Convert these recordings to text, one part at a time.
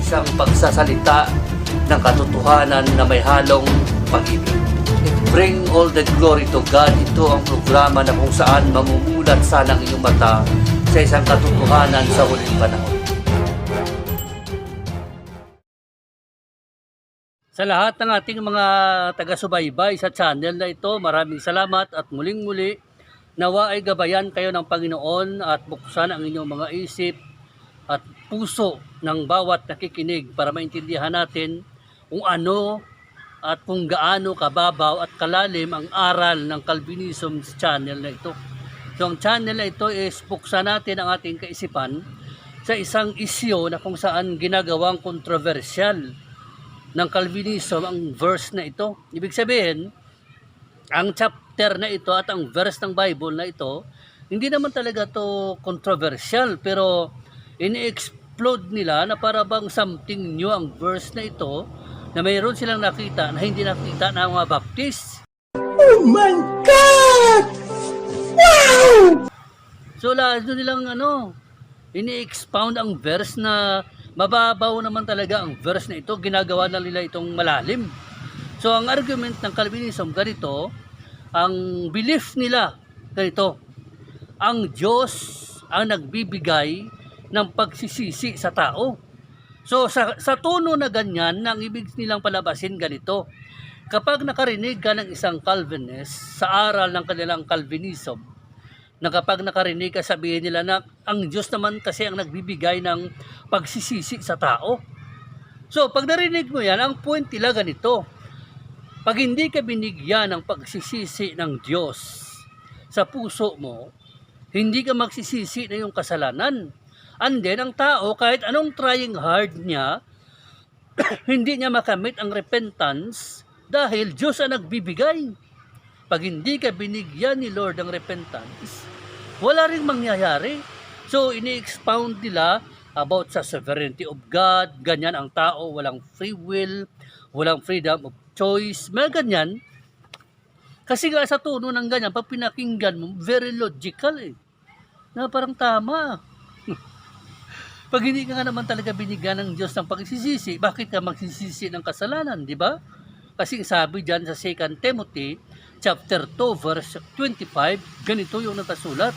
isang pagsasalita ng katotohanan na may halong pag-ibig. Bring all the glory to God. Ito ang programa na kung saan mamumulat sana ang iyong mata sa isang katotohanan sa huling panahon. Sa lahat ng ating mga taga-subaybay sa channel na ito, maraming salamat at muling-muli nawa ay gabayan kayo ng Panginoon at buksan ang inyong mga isip at puso ng bawat nakikinig para maintindihan natin kung ano at kung gaano kababaw at kalalim ang aral ng Calvinism sa channel na ito. So ang channel na ito is buksan natin ang ating kaisipan sa isang isyu na kung saan ginagawang kontrobersyal ng Calvinism ang verse na ito. Ibig sabihin, ang chapter na ito at ang verse ng Bible na ito, hindi naman talaga to controversial, pero ini-explode nila na para bang something new ang verse na ito na mayroon silang nakita na hindi nakita ng mga Baptist. Oh my God! Wow! So lalo nilang ini-expound ang verse na mababaw naman talaga ang verse na ito, ginagawa na nila itong malalim. So ang argument ng Calvinism ganito, ang belief nila ganito, ang Diyos ang nagbibigay ng pagsisisi sa tao. So sa tono na ganyan, ang ibig nilang palabasin ganito, kapag nakarinig ka ng isang Calvinist sa aral ng kanilang Calvinism, na kapag nakarinig ka, sabihin nila na ang Diyos naman kasi ang nagbibigay ng pagsisisi sa tao. So pag narinig mo yan, ang point nila ganito, pag hindi ka binigyan ng pagsisisi ng Diyos sa puso mo, hindi ka magsisisi na yung kasalanan. And then ang tao, kahit anong trying hard niya, hindi niya makamit ang repentance dahil Diyos ang nagbibigay. Pag hindi ka binigyan ni Lord ng repentance, wala ring mangyayari. So, ini-expound nila about sa sovereignty of God, ganyan ang tao, walang free will, walang freedom of choice, mga ganyan. Kasi nga sa tono ng ganyan, pag pinakinggan mo, very logical na parang tama. Pag hindi ka nga naman talaga binigyan ng Diyos ng pagsisisi, bakit ka magsisisi ng kasalanan, di ba? Kasi sabi dyan sa 2 Timothy chapter 2 verse 25, ganito yung nakasulat.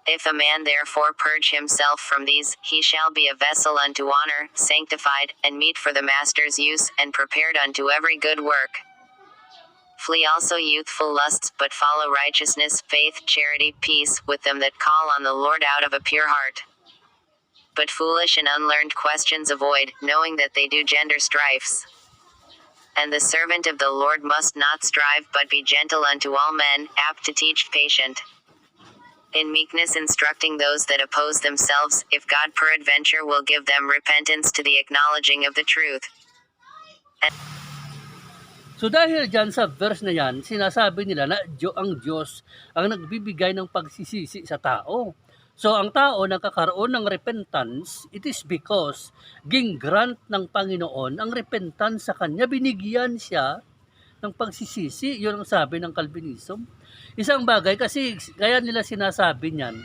If a man therefore purge himself from these, he shall be a vessel unto honor, sanctified, and meet for the master's use, and prepared unto every good work. Flee also youthful lusts, but follow righteousness, faith, charity, peace, with them that call on the Lord out of a pure heart. But foolish and unlearned questions avoid, knowing that they do gender strifes. And the servant of the Lord must not strive, but be gentle unto all men, apt to teach, patient. In meekness instructing those that oppose themselves, if God peradventure will give them repentance to the acknowledging of the truth. So dahil dyan sa verse na yan, sinasabi nila na ang Diyos ang nagbibigay ng pagsisisi sa tao. So ang tao nakakaroon ng repentance, it is because grant ng Panginoon ang repentance sa kanya, binigyan siya ng pagsisisi. Yun ang sabi ng Calvinism. Isang bagay kasi kaya nila sinasabi niyan,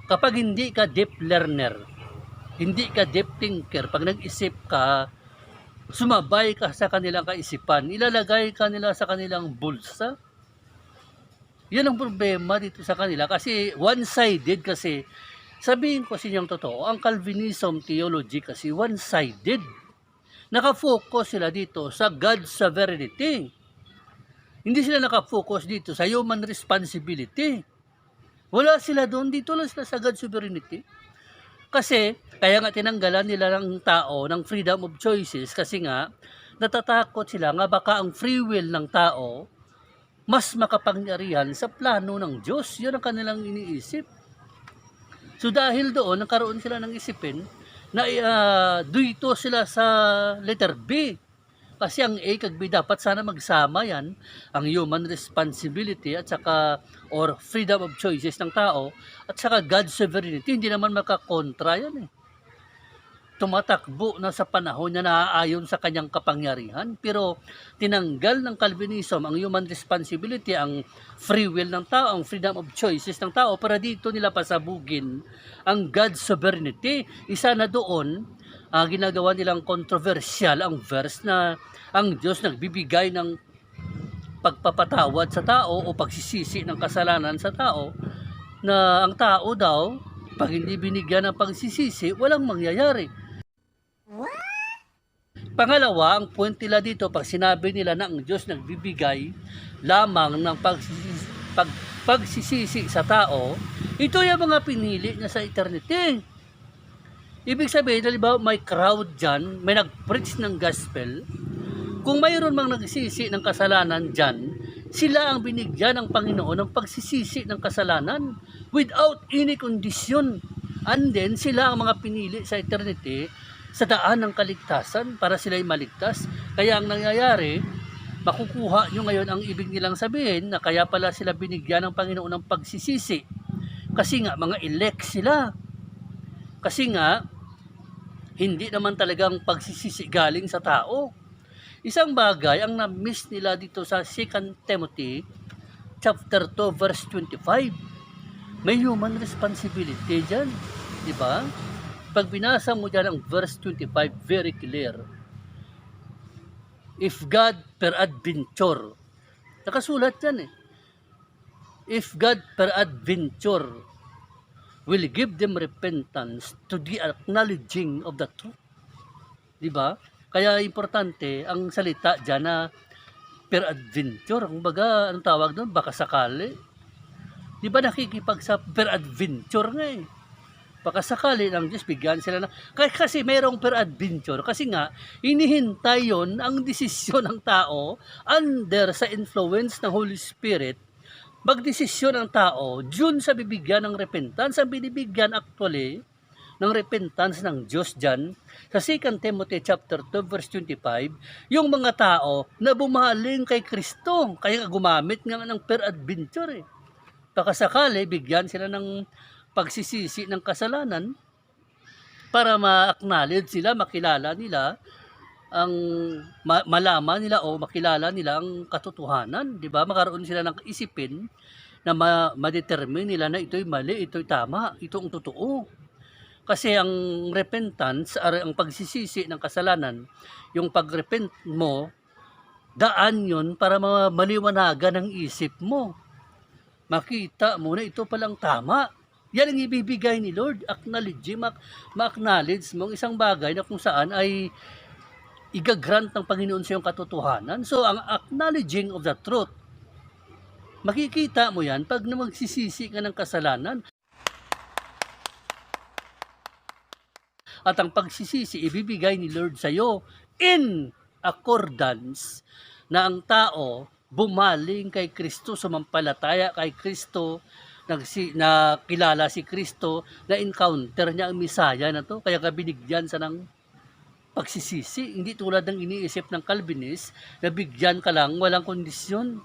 kapag hindi ka deep learner, hindi ka deep thinker, pag nag-isip ka, sumabay ka sa kanilang kaisipan, ilalagay ka nila sa kanilang bulsa. Yan ang problema dito sa kanila kasi one-sided kasi, sabihin ko sa inyong totoo, ang Calvinism theology kasi one-sided. Nakafocus sila dito sa God's sovereignty. Hindi sila nakafocus dito sa human responsibility. Wala sila doon, dito lang sila sa God's sovereignty. Kasi, kaya nga tinanggalan nila ng tao ng freedom of choices kasi nga, natatakot sila nga baka ang free will ng tao mas makapangyarihan sa plano ng Diyos. Yun ang kanilang iniisip. So dahil doon, nagkaroon sila ng isipin na dito sila sa letter B. Kasi ang A kag B dapat sana magsama yan, ang human responsibility at saka or freedom of choices ng tao at saka God's sovereignty. Hindi naman makakontra yan tumatakbo na sa panahon na naaayon sa kanyang kapangyarihan. Pero tinanggal ng Calvinism ang human responsibility, ang free will ng tao, ang freedom of choices ng tao, para dito nila pasabugin ang God's sovereignty. Isa na doon ginagawa nilang controversial ang verse na ang Diyos nagbibigay ng pagpapatawad sa tao o pagsisisi ng kasalanan sa tao, na ang tao daw, pag hindi binigyan ng pagsisisi, walang mangyayari. Pangalawa, ang point nila dito, pag sinabi nila na ang Diyos nagbibigay lamang ng pagsisisi sa tao, ito yung mga pinili niya sa eternity. Ibig sabihin, halimbawa may crowd dyan, may nag-preach ng gospel, kung mayroon mang nagsisi ng kasalanan dyan, sila ang binigyan ng Panginoon ng pagsisisi ng kasalanan without any condition. And then, sila ang mga pinili sa eternity sa daan ng kaligtasan para sila'y maligtas. Kaya ang nangyayari, makukuha nyo ngayon ang ibig nilang sabihin na kaya pala sila binigyan ng Panginoon ng pagsisisi. Kasi nga, mga elect sila. Kasi nga, hindi naman talagang pagsisisi galing sa tao. Isang bagay ang na-miss nila dito sa 2 Timothy chapter 2 verse 25. May human responsibility dyan. Diba? Pag binasa mo dyan ang verse 25, very clear. If God peradventure, nakasulat dyan eh. If God peradventure will give them repentance to the acknowledging of the truth. Diba? Kaya importante ang salita dyan na peradventure. Kumbaga, anong tawag doon? Baka sakali. Diba nakikipag sa peradventure nga eh. Baka sakali ng Diyos bigyan sila na. Kasi mayroong peradventure. Kasi nga, inihintay yon ang desisyon ng tao under sa influence ng Holy Spirit. Magdesisyon ng tao, dun sa bibigyan ng repentance. Ang binibigyan actually ng repentance ng Diyos dyan, sa 2 Timothy chapter 2 verse 25, yung mga tao na bumaling kay Kristo. Kaya gumamit nga ng peradventure eh. Baka sakali, bigyan sila ng pagsisisi ng kasalanan para ma-acknowledge sila, makilala nila ang malaman nila o makilala nila ang katotohanan, di ba? Makaroon sila ng isipin na ma-determine nila na ito'y mali, ito'y tama, ito ang totoo. Kasi ang repentance, ang pagsisisi ng kasalanan, yung pag-repent mo, daan yun para maliwanagan ang isip mo. Makita mo na ito palang tama. Yan ang ibibigay ni Lord, acknowledge, ma-acknowledge mo isang bagay na kung saan ay igagrant ng Panginoon sa iyong katotohanan. So, ang acknowledging of the truth, makikita mo yan pag magsisisi ka ng kasalanan. At ang pagsisisi, ibibigay ni Lord sa iyo in accordance na ang tao bumaling kay Kristo, sumampalataya kay Kristo, na kilala si Kristo, na encounter niya ang Misaya na to, kaya binigyan sa ng pagsisisi. Hindi tulad ng iniisip ng Calvinist na bigyan ka lang, walang kondisyon.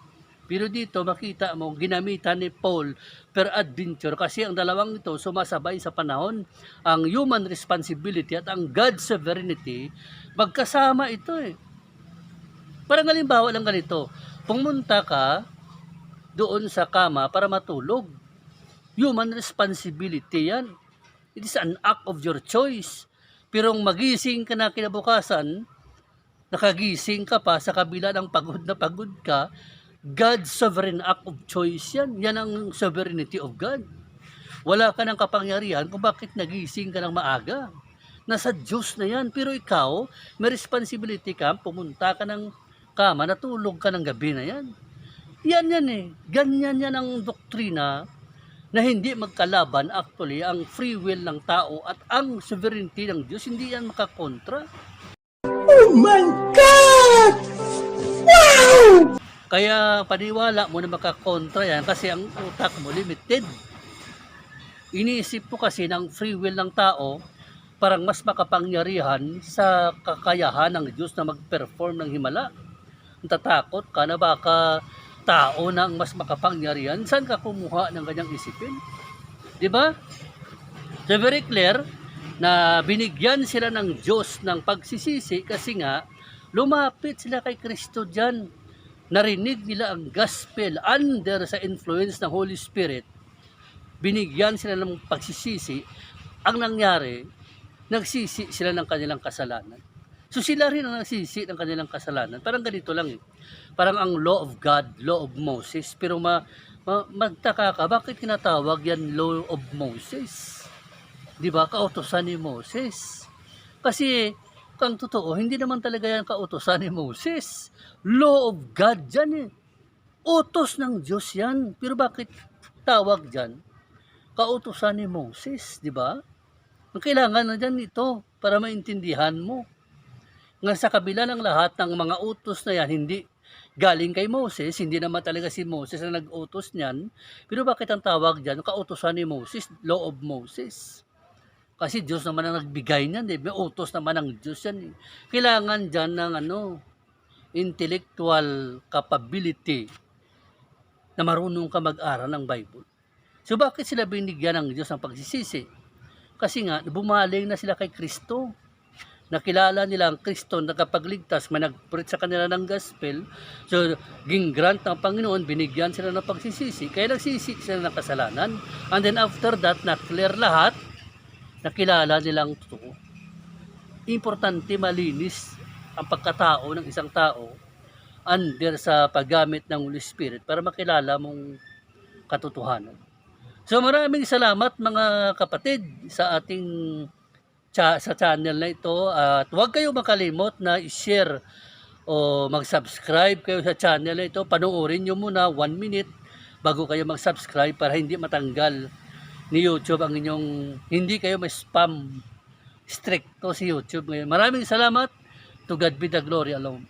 Pero dito makita mo, ginamitan ni Paul peradventure kasi ang dalawang ito sumasabay sa panahon. Ang human responsibility at ang God's sovereignty, magkasama ito eh. Parang halimbawa lang ganito, pumunta ka doon sa kama para matulog. Human responsibility yan. It is an act of your choice. Pero magising ka na kinabukasan, nakagising ka pa sa kabila ng pagod na pagod ka, God's sovereign act of choice yan. Yan ang sovereignty of God. Wala ka ng kapangyarihan kung bakit nagising ka ng maaga. Nasa Diyos na yan. Pero ikaw, may responsibility ka, pumunta ka ng kama, natulog ka ng gabi na yan. Yan eh. Ganyan yan ang doktrina na hindi magkalaban actually ang free will ng tao at ang sovereignty ng Diyos. Hindi yan makakontra. Oh my God! Wow! Kaya paniwala mo na makakontra yan kasi ang utak mo limited. Iniisip mo kasi ng free will ng tao parang mas makapangyarihan sa kakayahan ng Diyos na mag-perform ng himala. Tatakot ka na baka tao na ang mas makapangyarihan. Saan ka kumuha ng kanyang isipin? Diba? So very clear na binigyan sila ng Diyos ng pagsisisi kasi nga lumapit sila kay Kristo dyan. Narinig nila ang gospel under sa influence ng Holy Spirit. Binigyan sila ng pagsisisi. Ang nangyari, nagsisi sila ng kanilang kasalanan. So sila rin ang nagsisi ng kanilang kasalanan. Parang ganito lang eh. Parang ang law of God, law of Moses. Pero magtaka ka, bakit tinatawag yan law of Moses? Di ba? Kautosan ni Moses. Kasi, kung totoo, hindi naman talaga yan kautosan ni Moses. Law of God yan eh. Utos ng Diyos yan. Pero bakit tawag dyan? Kautosan ni Moses, di ba? Ang kailangan na dyan ito para maintindihan mo. Nga sa kabila ng lahat ng mga utos na yan, hindi galing kay Moses, hindi naman talaga si Moses na nag-utos niyan. Pero bakit ang tawag dyan? Kautosan ni Moses, law of Moses. Kasi Diyos naman ang nagbigay niyan, may utos naman ng Diyos yan. Kailangan dyan ng intellectual capability na marunong ka mag-aral ng Bible. So bakit sila binigyan ng Diyos ng pagsisisi? Kasi nga, bumaling na sila kay Kristo. Nakilala nila ang Kristo na kapagligtas, may nag-preach sa kanila ng gospel. So, grant ng Panginoon, binigyan sila ng pagsisisi. Kaya nagsisi sila ng kasalanan. And then after that, na-clear lahat, nakilala nilang totoo. Importante malinis ang pagkatao ng isang tao under sa paggamit ng Holy Spirit para makilala mong katotohanan. So maraming salamat mga kapatid sa ating sa channel na ito, at huwag kayo makalimot na i-share o mag-subscribe kayo sa channel na ito. Panoorin nyo muna 1 minute bago kayo mag-subscribe para hindi matanggal ni YouTube ang inyong, hindi kayo ma-spam stricto si YouTube ngayon. Maraming salamat. To God be the glory alone.